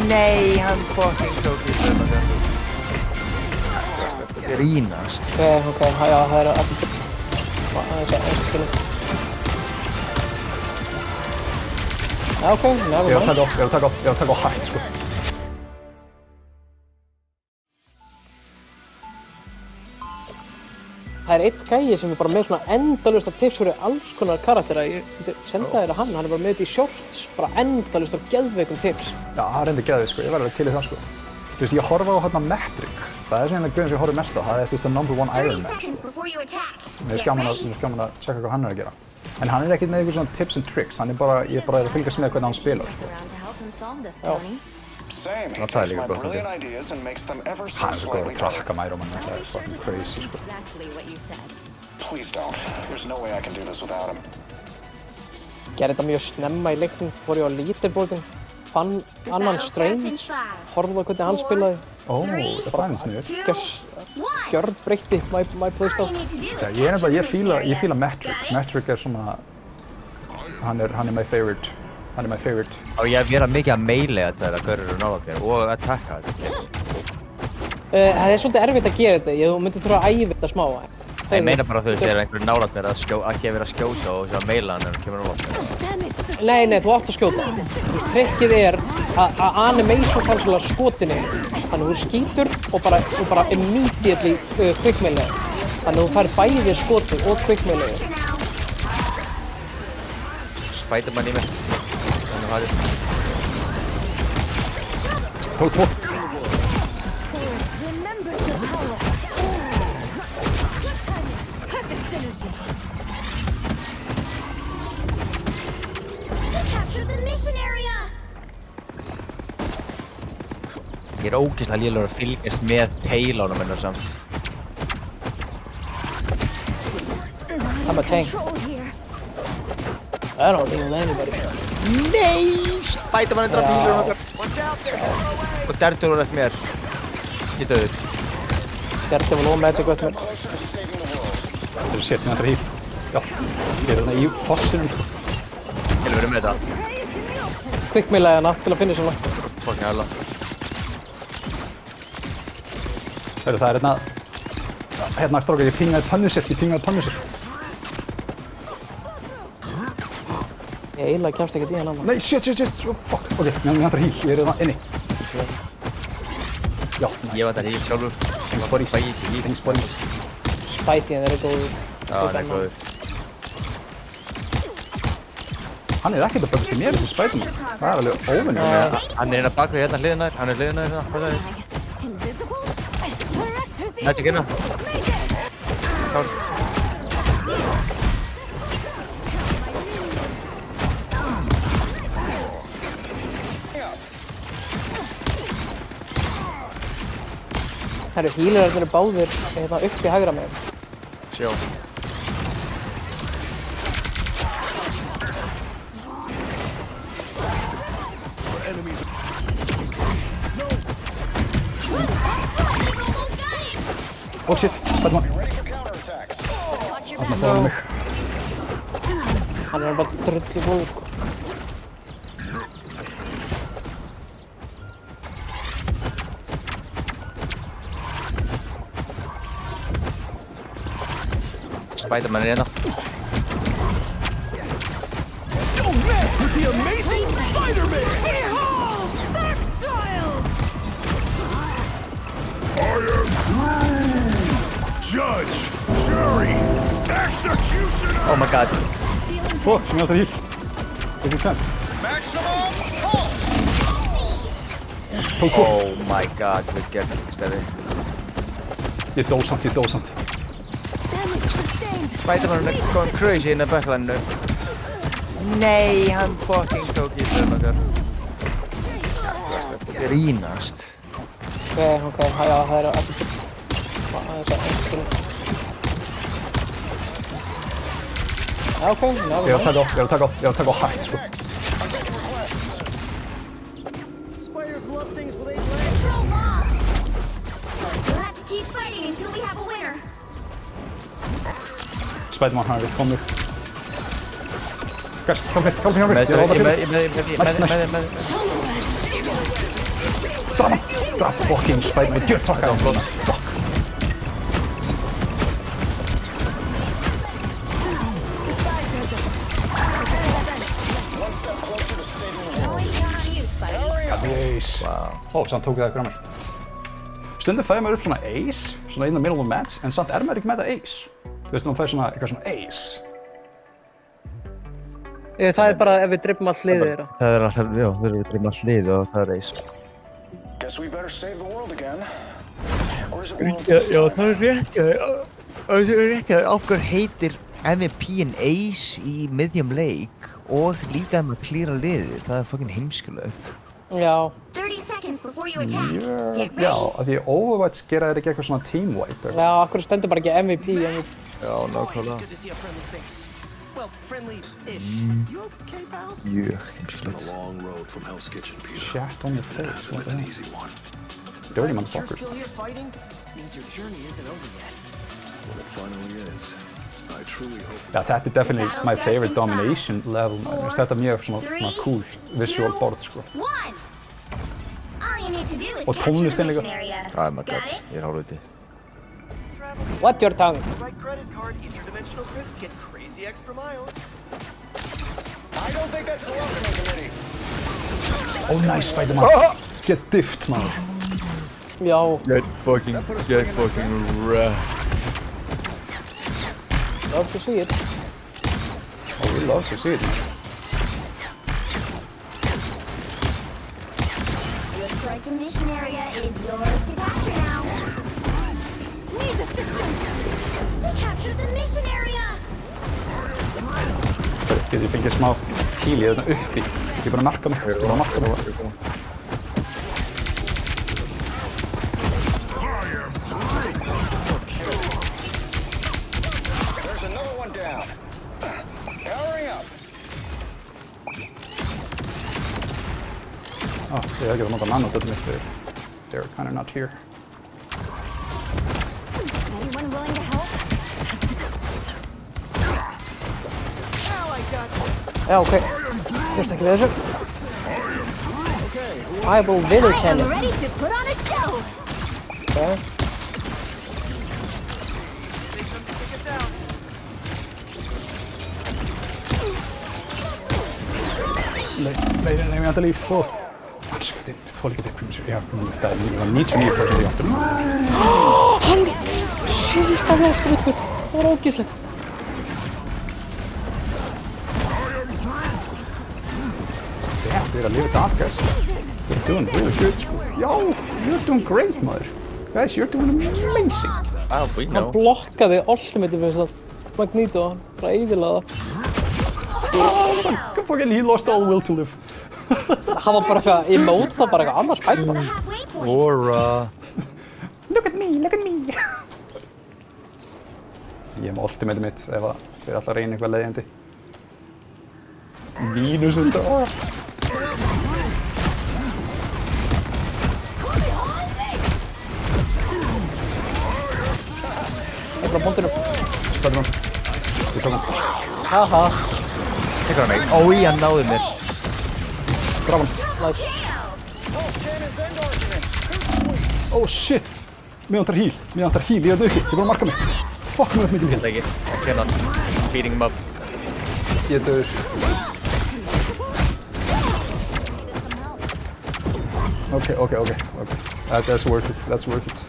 Nei, hann fucking tók í þetta. Grínast. Ok, já, það er allir... Já, ok, never Ég mind. var að taka á hægt, sko. Það er eitt gæi sem er bara með svona endalaust af tips fyrir alls konar karaktera. Ég senda þér að hann er bara með þetta í shorts, bara endalaust af geðveikum tips. Já, það er enda geðið, sko. Ég verði alveg til í það, sko. Þú veist, ég horfa á hérna Metric. Það er svona gauðin sem ég horfði mest á. Það er, þú veist, #1 Iron Man, sko. Mér er gaman að checka hvað hann er að gera. En hann er ekkert með eitthvað svona tips and tricks. Hann er bara, ég er bara að fylgjast með hvernig hann spilar, sko. Já, það er líka gott að Hann er svo góður að trakka Iron Man. Það er fucking crazy, sko. Please don't. There's no way I can do this without him. Gerði þetta mjög snemma í leiknum, fór ég á leaderboardin, fann annan Strange, horfði á hvernig hann spilaði. Ó, það er sniðið. Gjörbreytti my playstyle. Já, ég fíla Metric. Metric er svona, hann er my favorite. Hann er my favorite. Og ég vera mikið að meilega þetta gaurur og nála mér og að takka þetta. Það er svolítið erfitt að gera þetta, þú myndir þurfa að æfa þetta smá. Ég meina bara þú veist, þegar einhverju nála mér að ekki að vera að skjóta og svo að meila hann ef hann kemur nála mér. Nei, þú átt að skjóta. Þú veist, trikkið er að animation cancela skotinu. Þannig að þú skýtur og bara immediately quickmelee. Þannig að þú fær bæði skotið og quickmelee. Spiderman í mér. Þannig að það Tók 2. Ég er ógeðslega lélegur að fylgjast með tailánum hennar samt. I'm a tank. I don't heal anybody. Nei! Spiderman draf hílur okkar. Og Daredevil er eftir mér. Ég er döður. Daredevil og Magic eftir mér. Það er shit, mér híl. Já, ég er þarna í fossinum, sko. Ég vil vera með þetta. Quickmelee hana til að finna svona. Fokkin hægla. Það er hérna strákar, ég pingaði Punisher. Ég eiginlega kemst ekkert í hann annað. Nei, shit, oh, fuck. Ok, mér vantar híl, ég er hérna inni. Já, nice. Ég vantar híl sjálfur. Thanks buddies. Spidey, þeir eru góður. Já, hann er góður. Hann er ekkert að böggast í mér, þessi Spiderman. Það er alveg óvenjulega. Hann er hérna bak við hérna hliðina þér. Hann er hliðina þér hérna. Hvað er það? Magic hérna. Kár. Það eru healerarnir báðir hérna upp í hægra megin. Sjó. Oh shit, Spiderman. Þarna fórum mig. Hann er bara drullu góður. Spiderman er hérna. Don't mess with the amazing Spider-Man! Behold, Dark Child! I am Groot! Judge, jury, executioner! Oh my god. Mér vantar híl. Þetta er tvenn. Maximum pulse! Tók 2. Oh my god, við gerðum stærri. Ég dó samt. Spiderman er going crazy inn á backline-inu. Nei, hann fucking tók í þetta okkar. Grínast. Ok, já, það eru allir... Já, ok, never mind. Ég var að taka á hægt, sko. Spiders love things with 8 legs. Control lost! We'll have to keep fighting until we have a winner. Spiderman, hann er við, kom mig. Guys, hjálp mér. Ég er Með á það þér. Drap fucking Spider-Man. Gjör trakka hann. Fuck. Ace. Ó, samt tók það ykkur að mér. Stundum fæði maður upp svona ace, svona in the middle of a match, en samt maður ekki með það ace. Þú veist, maður fæði svona eitthvað svona ace. Það bara ef við drippum allt liðið þeirra. Það alltaf, já, þeir eru drifum allt lið og það ace. Guess we better save the world again. Or is it Já, það rétt, af hverju heitir MVP-in ace í miðjum leik og líka maður klíra liðið, það fucking heimskulegt. Já. 30 seconds before you attack. Get ready. Já, af því Overwatch gera þér ekki eitthvað svona team wipe. Já, akkur stendur bara ekki MVP. Já, nákvæmlega. Good to see a friendly face. Well, friendly-ish. You okay, pal? Jög, heimskulegt. long road from Hell's Kitchen, Peter? Shat on your face. What the hell? Easy one. Dirty You're motherfucker. still here fighting means your journey isn't over yet. Well, it finally is. I truly hope. Já, þetta definitely my favorite domination level. Mér finnst þetta mjög svona cool visual board, sko. 1. All you need to do is Og capture the tónlistin líka. mission area. Oh my Got god, it? ég hálfviti. What your tongue? Right credit card, interdimensional trips get crazy extra miles. I don't think that's the welcoming committee. Oh, nice, Spider-Man. Get diffed, maður. Já. Get fucking wrecked. Love to see it. Oh, we love to see it. Looks like the mission area is yours to capture now. Need assistance. They captured the mission area. Getur ég fengið smá heal í þarna uppi. Ég bara narka mig. Ég bara narka mig. There's another one down. Powering up. Ég hef ekki að nota nanodötum mitt þegar they're kind of not here. Anyone willing to help? Já, ok. Fyrst ekki við þessu. I will video I am channel. ready to put on a show. Okay. Leið mig að líf. Fuck. Anskotinn, þól ekki deprimisjón. Já, það var 99% í áttum. Shit, það var eftir viðbútt. Það var ógíslegt. Damn, þið að lifa þetta af, guys. You're doing really good, sko. Já, you're doing great, maður. Guys, you're doing amazing. Ah, we know. Hann blokkaði ultimate fyrst að Magneto, hann bara eyðilaði það. Fucking, he lost all will to live. Það var bara eitthvað, ég móta bara eitthvað annars The Spider-Man. halfway point. Aura. Look at me, look at me. Ég er með ultimate mitt ef að þið er alltaf að reyna eitthvað leiðindi. Mínus þetta. Eitthvað á bóndinu. Spider-Man. Ég tók hann. Haha, Tekur hann mig. Ói, hann náði mér. Graf hann. nice. Oh shit. Mér vantar heal. Mér vantar heal. Ég er uppi. Ég er bara að marka mig. Fuck, mér vantar mikið heal. Þetta ekki. I cannot. Beating him up. Ég er döður. Okay. That's worth it. That's worth it.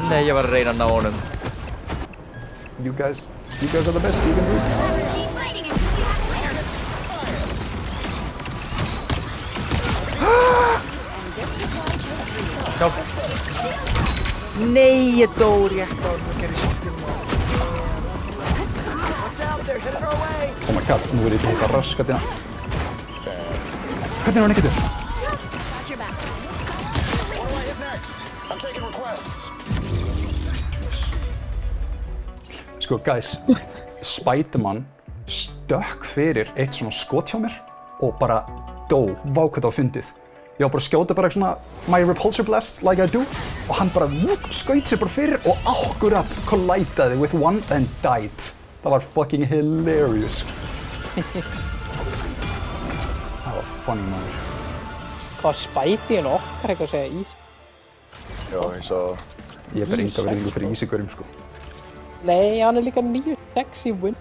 Nei, ég var að reyna að ná honum. You guys are the best. You can do it. Keep fighting until you have a winner. Hjálp. Nei, ég dó rétt á hann. Það gerir svolítið mál. Oh my god, nú er ég ekki hitt að raskatina. Hvernig er hann ekki til? Got your back. I'm taking requests. Sko, guys, Spider-Man stökk fyrir eitt svona skot hjá mér og bara dó, vá hvað það var fyndið. Ég var bara að skjóta bara svona my repulsor blast like I do og hann bara skaut sér bara fyrir og akkurat collidaði with one and died. Það var fucking hilarious. Það var funny maður. Hvað Spidey okkar eitthvað að segja ís? Já, ég sá það. Ég ber enga virðingu fyrir ísigurum sko. Nei, hann er líka nýju sexy win.